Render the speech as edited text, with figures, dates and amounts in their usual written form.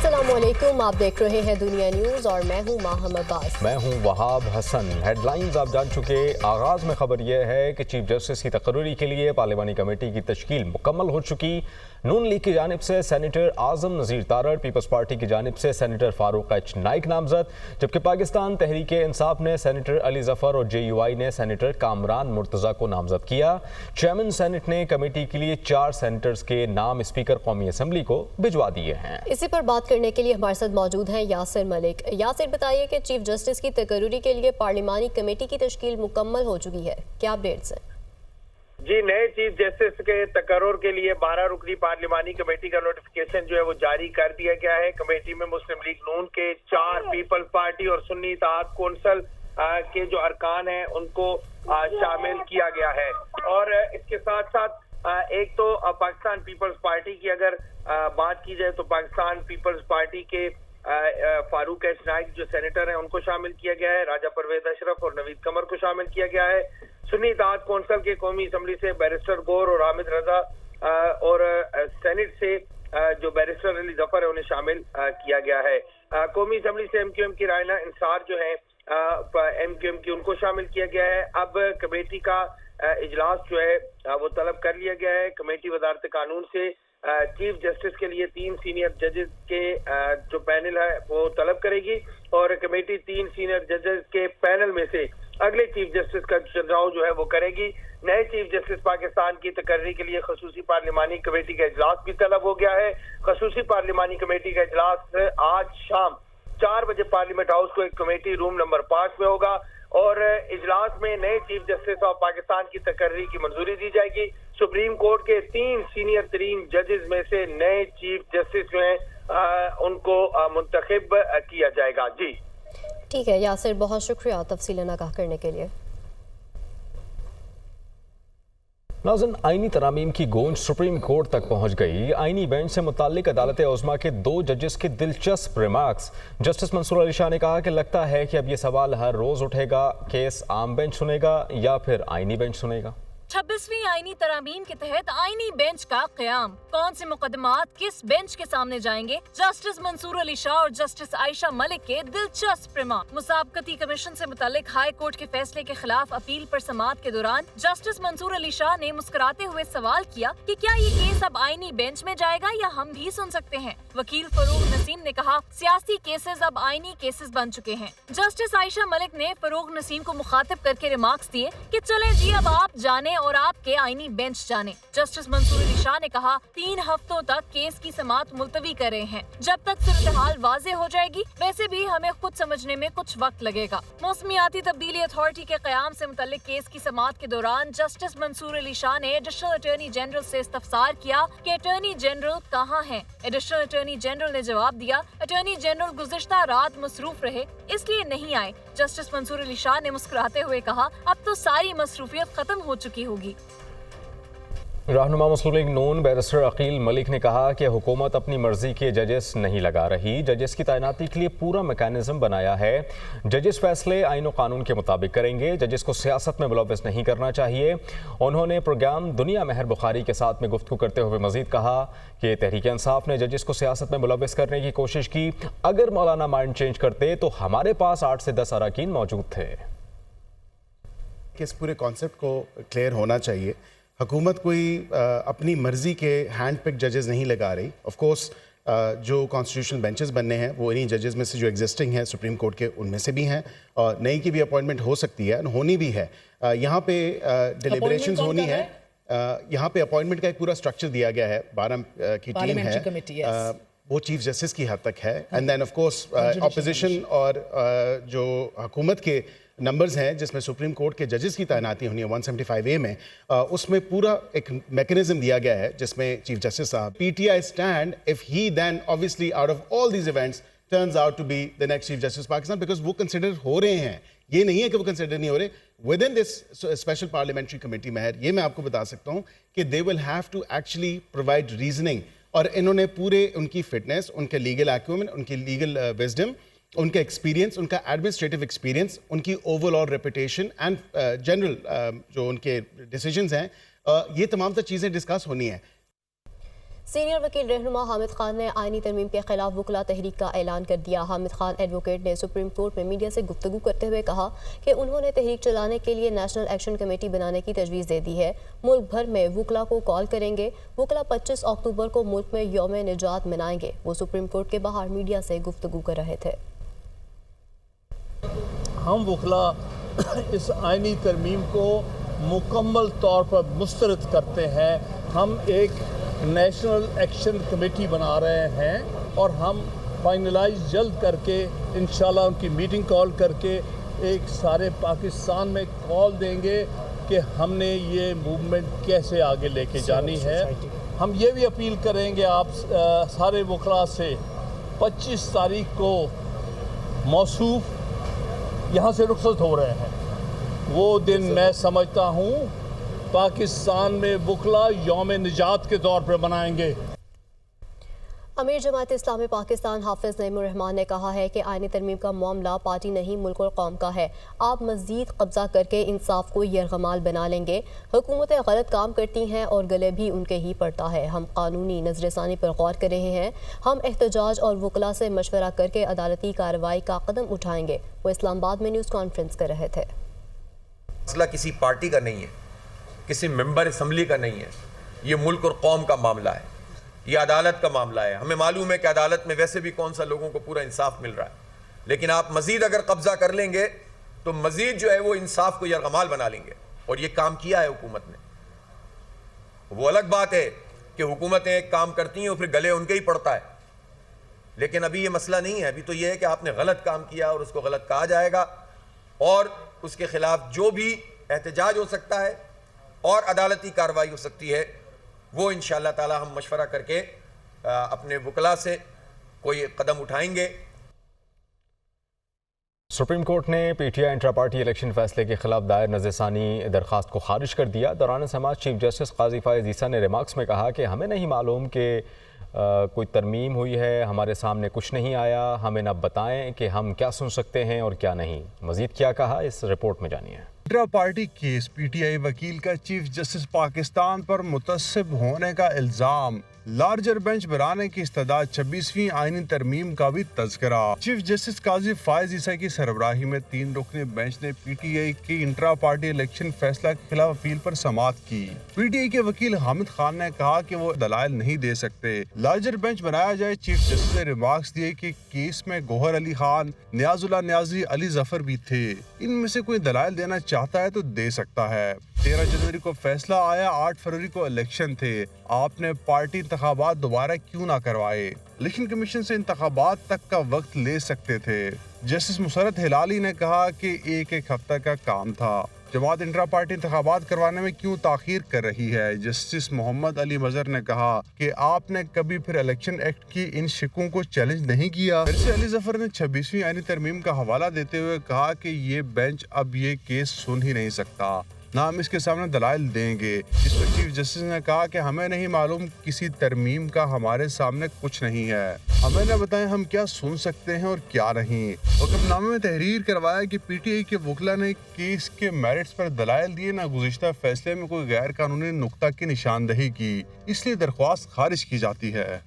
अस्सलाम वालेकुम, आप देख रहे हैं दुनिया न्यूज़ और मैं हूं माहम अब्बास। मैं हूं वहाब हसन। हेडलाइंस आप जान चुके। आगाज़ में खबर यह है कि चीफ जस्टिस की तकर्री के लिए पार्लिमानी कमेटी की तश्कील मुकम्मल हो चुकी। नून लीग की जानिब से सेनेटर आज़म नज़ीर तारड़, पीपल्स पार्टी की जानिब से सेनेटर फारूक एच नाइक नामजद, जबकि पाकिस्तान तहरीक इंसाफ ने सेनेटर अली ज़फ़र और JUI ने सेनेटर कामरान मुर्तज़ा को नामजद किया। चेयरमैन सेनेट ने कमेटी के लिए 4 सेनेटर्स के नाम स्पीकर कौमी असम्बली को भिजवा दिए हैं। इसी पर बात करने के लिए हमारे साथ मौजूद हैं यासिर मलिक। यासिर, बताइए कि चीफ जस्टिस की तकर्री के लिए पार्लिमानी कमेटी की तश्कील मुकम्मल हो चुकी है, क्या अपडेट्स हैं? जी, नए चीफ जस्टिस के तकर्रुर के लिए 12 रुकनी पार्लिमानी कमेटी का नोटिफिकेशन जो है वो जारी कर दिया गया है। कमेटी में मुस्लिम लीग नून के 4, पीपल्स पार्टी और सुन्नी इत्तेहाद कौंसिल के जो अरकान हैं उनको शामिल किया गया है। और इसके साथ साथ एक तो पाकिस्तान पीपल्स पार्टी की अगर बात की जाए तो पाकिस्तान पीपल्स पार्टी के फारूक एच नाइक जो सेनेटर हैं उनको शामिल किया गया है। राजा परवेज अशरफ और नवीद कमर को शामिल किया गया है। सुन्नी इत्तेहाद कौंसिल के कौमी असम्बली से बैरिस्टर गौर और हामिद रजा और सेनेट से जो बैरिस्टर अली ज़फ़र है उन्हें शामिल किया गया है। कौमी असम्बली से MQM की रायना इंसार जो है MQM की उनको शामिल किया गया है। अब कमेटी का इजलास जो है वो तलब कर लिया गया है। कमेटी वजारत कानून से चीफ जस्टिस के लिए 3 सीनियर जजेस के जो पैनल है वो तलब करेगी और कमेटी 3 सीनियर जजेस के पैनल में से अगले चीफ जस्टिस का चुनाव जो है वो करेगी। नए चीफ जस्टिस पाकिस्तान की तकर्री के लिए खसूसी पार्लिमानी कमेटी का इजलास भी तलब हो गया है। खसूसी पार्लिमानी कमेटी का इजलास आज शाम 4 बजे पार्लियामेंट हाउस को एक कमेटी रूम नंबर 5 में होगा और इजलास में नए चीफ जस्टिस ऑफ पाकिस्तान की तकर्री की मंजूरी दी जाएगी। सुप्रीम कोर्ट के 3 सीनियर तरीन जजेस में से नए चीफ जस्टिस जो हैं उनको मुंतखब किया जाएगा। जी ठीक है यासिर, बहुत शुक्रिया तफसीलन आगाह करने के लिए। नाज़रीन, आईनी तरामीम की गूंज सुप्रीम कोर्ट तक पहुंच गई। आईनी बेंच से मुताल्लिक अदालत उज़्मा के 2 जजेस के दिलचस्प रिमार्क्स। जस्टिस मंसूर अली शाह ने कहा कि लगता है कि अब ये सवाल हर रोज उठेगा, केस आम बेंच सुनेगा या फिर आईनी बेंच सुनेगा। 26वीं आईनी तरामीम के तहत आईनी बेंच का क़याम, कौन से मुकदमात किस बेंच के सामने जाएंगे। जस्टिस मंसूर अली शाह और जस्टिस आयशा मलिक के दिलचस्प रिमार्क। मुसाबकती कमीशन से मुतालिक हाई कोर्ट के फैसले के खिलाफ अपील पर समाअत के दौरान जस्टिस मंसूर अली शाह ने मुस्कुराते हुए सवाल किया कि क्या ये केस अब आईनी बेंच में जाएगा या हम भी सुन सकते हैं। वकील फरोग नसीम ने कहा, सियासी केसेस अब आईनी केसेस बन चुके हैं। जस्टिस आयशा मलिक ने फरोग नसीम को मुखातिब करके रिमार्क्स दिए कि चले जी अब आप जाने और आपके आईनी बेंच जाने। जस्टिस मंसूर अली शाह ने कहा, 3 हफ्तों तक केस की समाअत मुलतवी कर रहे हैं, जब तक सूरत-ए-हाल वाज़ेह हो जाएगी। वैसे भी हमें खुद समझने में कुछ वक्त लगेगा। मौसमियाती तब्दीली अथॉरिटी के क़याम से मुतल्लिक केस की समाअत के दौरान जस्टिस मंसूर अली शाह ने एडिशनल अटॉर्नी जनरल से इस्तफसार किया कि अटॉर्नी जनरल कहाँ हैं। एडिशनल अटॉर्नी जनरल ने जवाब दिया, अटॉर्नी जनरल गुज़िश्ता रात मसरूफ रहे इसलिए नहीं आए। जस्टिस मंसूर अली शाह ने मुस्कुराते हुए कहा, अब तो सारी मसरूफियत खत्म हो चुकी होगी। रहनुमा मुस्लिम लीग नून बैरिस्टर अकील मलिक ने कहा कि हुकूमत अपनी मर्जी के जजेस नहीं लगा रही, जजेस की तैनाती के लिए पूरा मैकेनिज्म बनाया है। जजेस फैसले आईन और कानून के मुताबिक करेंगे, जजेस को सियासत में मुलव्वस नहीं करना चाहिए। उन्होंने प्रोग्राम दुनिया महर बुखारी के साथ में गुफ्तगू करते हुए मजीद कहा कि तहरीक इंसाफ ने जजेस को सियासत में मुलव्वस करने की कोशिश की। अगर मौलाना माइंड चेंज करते तो हमारे पास 8 से 10 अरकान मौजूद थे। इस पूरे कॉन्सेप्ट को क्लियर होना चाहिए। हुकूमत कोई अपनी मर्ज़ी के हैंड पिक जजेस नहीं लगा रही। ऑफ कोर्स जो कॉन्स्टिट्यूशनल बेंचेस बनने हैं वो इन्हीं जजेस में से जो एग्जिस्टिंग हैं सुप्रीम कोर्ट के उनमें से भी हैं और नई की भी अपॉइंटमेंट हो सकती है, होनी भी है। यहाँ पे डिलिबरेशंस होनी है। यहाँ पे अपॉइंटमेंट का एक पूरा स्ट्रक्चर दिया गया है। 12 की टीम है, वो चीफ जस्टिस की हद तक है। And then of course opposition और जो हुकूमत के नंबर्स हैं जिसमें सुप्रीम कोर्ट के जजेस की तैनाती होनी है 175A में, उसमें पूरा एक मैकेनिज्म दिया गया है जिसमें चीफ जस्टिस साहब PTI stand if he then obviously out of all these events turns out to be the next chief justice Pakistan, because वो कंसिडर हो रहे हैं। ये नहीं है कि वो कंसिडर नहीं हो रहे। With in this special parliamentary committee महर ये मैं आपको बता सकता हूँ कि they will have to actually provide reasoning, और इन्होंने पूरे उनकी फिटनेस, उनके लीगल एक्यूमेंट, उनकी लीगल विजडम, उनका एक्सपीरियंस, उनका एडमिनिस्ट्रेटिव एक्सपीरियंस, उनकी ओवरऑल रेपुटेशन एंड जनरल जो उनके डिसीजंस हैं, ये तमाम चीज़ें डिस्कस होनी है। سینئر وکیل رہنما حامد خان نے آئینی ترمیم کے خلاف وکلا تحریک کا اعلان کر دیا۔ حامد خان ایڈوکیٹ نے سپریم کورٹ میں میڈیا سے گفتگو کرتے ہوئے کہا کہ انہوں نے تحریک چلانے کے لیے نیشنل ایکشن کمیٹی بنانے کی تجویز دے دی ہے۔ ملک بھر میں وکلا کو کال کریں گے۔ وکلا 25 اکتوبر کو ملک میں یوم نجات منائیں گے۔ وہ سپریم کورٹ کے باہر میڈیا سے گفتگو کر رہے تھے۔ ہم وکلا اس آئینی ترمیم کو مکمل طور پر مسترد کرتے ہیں۔ ہم ایک نیشنل ایکشن کمیٹی بنا رہے ہیں اور ہم فائنلائز جلد کر کے انشاءاللہ ان کی میٹنگ کال کر کے ایک سارے پاکستان میں کال دیں گے کہ ہم نے یہ موومنٹ کیسے آگے لے کے جانی ہے۔ ہم یہ بھی اپیل کریں گے آپ سارے وکلا سے 25 تاریخ کو موصوف یہاں سے رخصت ہو رہے ہیں۔ وہ دن میں سمجھتا ہوں پاکستان میں وکلا یوم نجات کے طور پر منائیں گے۔ امیر جماعت اسلامی پاکستان حافظ نعیم الرحمان نے کہا ہے کہ آئینی ترمیم کا معاملہ پارٹی نہیں ملک اور قوم کا ہے۔ آپ مزید قبضہ کر کے انصاف کو یرغمال بنا لیں گے۔ حکومتیں غلط کام کرتی ہیں اور گلے بھی ان کے ہی پڑتا ہے۔ ہم قانونی نظر ثانی پر غور کر رہے ہیں۔ ہم احتجاج اور وکلا سے مشورہ کر کے عدالتی کارروائی کا قدم اٹھائیں گے۔ وہ اسلام آباد میں نیوز کانفرنس کر رہے تھے۔ مسئلہ کسی پارٹی کا نہیں ہے، کسی ممبر اسمبلی کا نہیں ہے، یہ ملک اور قوم کا معاملہ ہے، یہ عدالت کا معاملہ ہے۔ ہمیں معلوم ہے کہ عدالت میں ویسے بھی کون سا لوگوں کو پورا انصاف مل رہا ہے، لیکن آپ مزید اگر قبضہ کر لیں گے تو مزید جو ہے وہ انصاف کو یرغمال بنا لیں گے، اور یہ کام کیا ہے حکومت نے۔ وہ الگ بات ہے کہ حکومتیں ایک کام کرتی ہیں اور پھر گلے ان کے ہی پڑتا ہے، لیکن ابھی یہ مسئلہ نہیں ہے۔ ابھی تو یہ ہے کہ آپ نے غلط کام کیا اور اس کو غلط کہا جائے گا، اور اس کے خلاف جو بھی احتجاج ہو سکتا ہے اور عدالتی کارروائی ہو سکتی ہے وہ انشاءاللہ تعالی ہم مشورہ کر کے اپنے وکلا سے کوئی قدم اٹھائیں گے۔ سپریم کورٹ نے پی ٹی آئی انٹرا پارٹی الیکشن فیصلے کے خلاف دائر نظر ثانی درخواست کو خارج کر دیا۔ دوران سماعت چیف جسٹس قاضی فائز عیسیٰ نے ریمارکس میں کہا کہ ہمیں نہیں معلوم کہ کوئی ترمیم ہوئی ہے، ہمارے سامنے کچھ نہیں آیا، ہمیں نہ بتائیں کہ ہم کیا سن سکتے ہیں اور کیا نہیں۔ مزید کیا کہا اس رپورٹ میں جانیے۔ Intra party case P T I وکیل کا چیف جسٹس پاکستان پر متعصب ہونے کا الزام، لارجر بینچ بنانے کی استدعا، 26ویں آئینی ترمیم کا بھی تذکرہ۔ چیف جسٹس قاضی فائز عیسیٰ کی سربراہی میں 3 رکنی بینچ نے پی ٹی آئی کی انٹرا پارٹی الیکشن فیصلہ کے خلاف اپیل پر سماعت کی۔ پی ٹی آئی کے وکیل حامد خان نے کہا کہ وہ دلائل نہیں دے سکتے، لارجر بینچ بنایا جائے۔ چیف جسٹس نے ریمارکس دیے کہ کیس میں گوہر علی خان، نیاز اللہ نیازی، علی ظفر بھی تھے، ان میں سے کوئی دلائل دینا چاہتا ہے تو دے سکتا ہے۔ 13 جنوری کو فیصلہ آیا، 8 فروری کو الیکشن تھے، آپ نے پارٹی انتخابات دوبارہ کیوں نہ کروائے؟ الیکشن کمیشن سے انتخابات تک کا وقت لے سکتے تھے۔ جسٹس مسرت ہلالی نے کہا کہ ایک ہفتہ کا کام تھا، جماعت انٹرا پارٹی انتخابات کروانے میں کیوں تاخیر کر رہی ہے؟ جسٹس محمد علی مظہر نے کہا کہ آپ نے کبھی پھر الیکشن ایکٹ کی ان شکوں کو چیلنج نہیں کیا۔ پھر سے علی ظفر نے 26ویں آئینی ترمیم کا حوالہ دیتے ہوئے کہا کہ یہ بینچ اب یہ کیس سن ہی نہیں سکتا، نہ ہم اس کے سامنے دلائل دیں گے۔ اس پر چیف جسٹس نے کہا کہ ہمیں نہیں معلوم کسی ترمیم کا، ہمارے سامنے کچھ نہیں ہے، ہمیں نہ بتائیں ہم کیا سن سکتے ہیں اور کیا نہیں۔ حکم نامے میں تحریر کروایا کہ پی ٹی آئی کے وکلا نے کیس کے میرٹس پر دلائل دیے، نہ گزشتہ فیصلے میں کوئی غیر قانونی نقطہ کی نشاندہی کی، اس لیے درخواست خارج کی جاتی ہے۔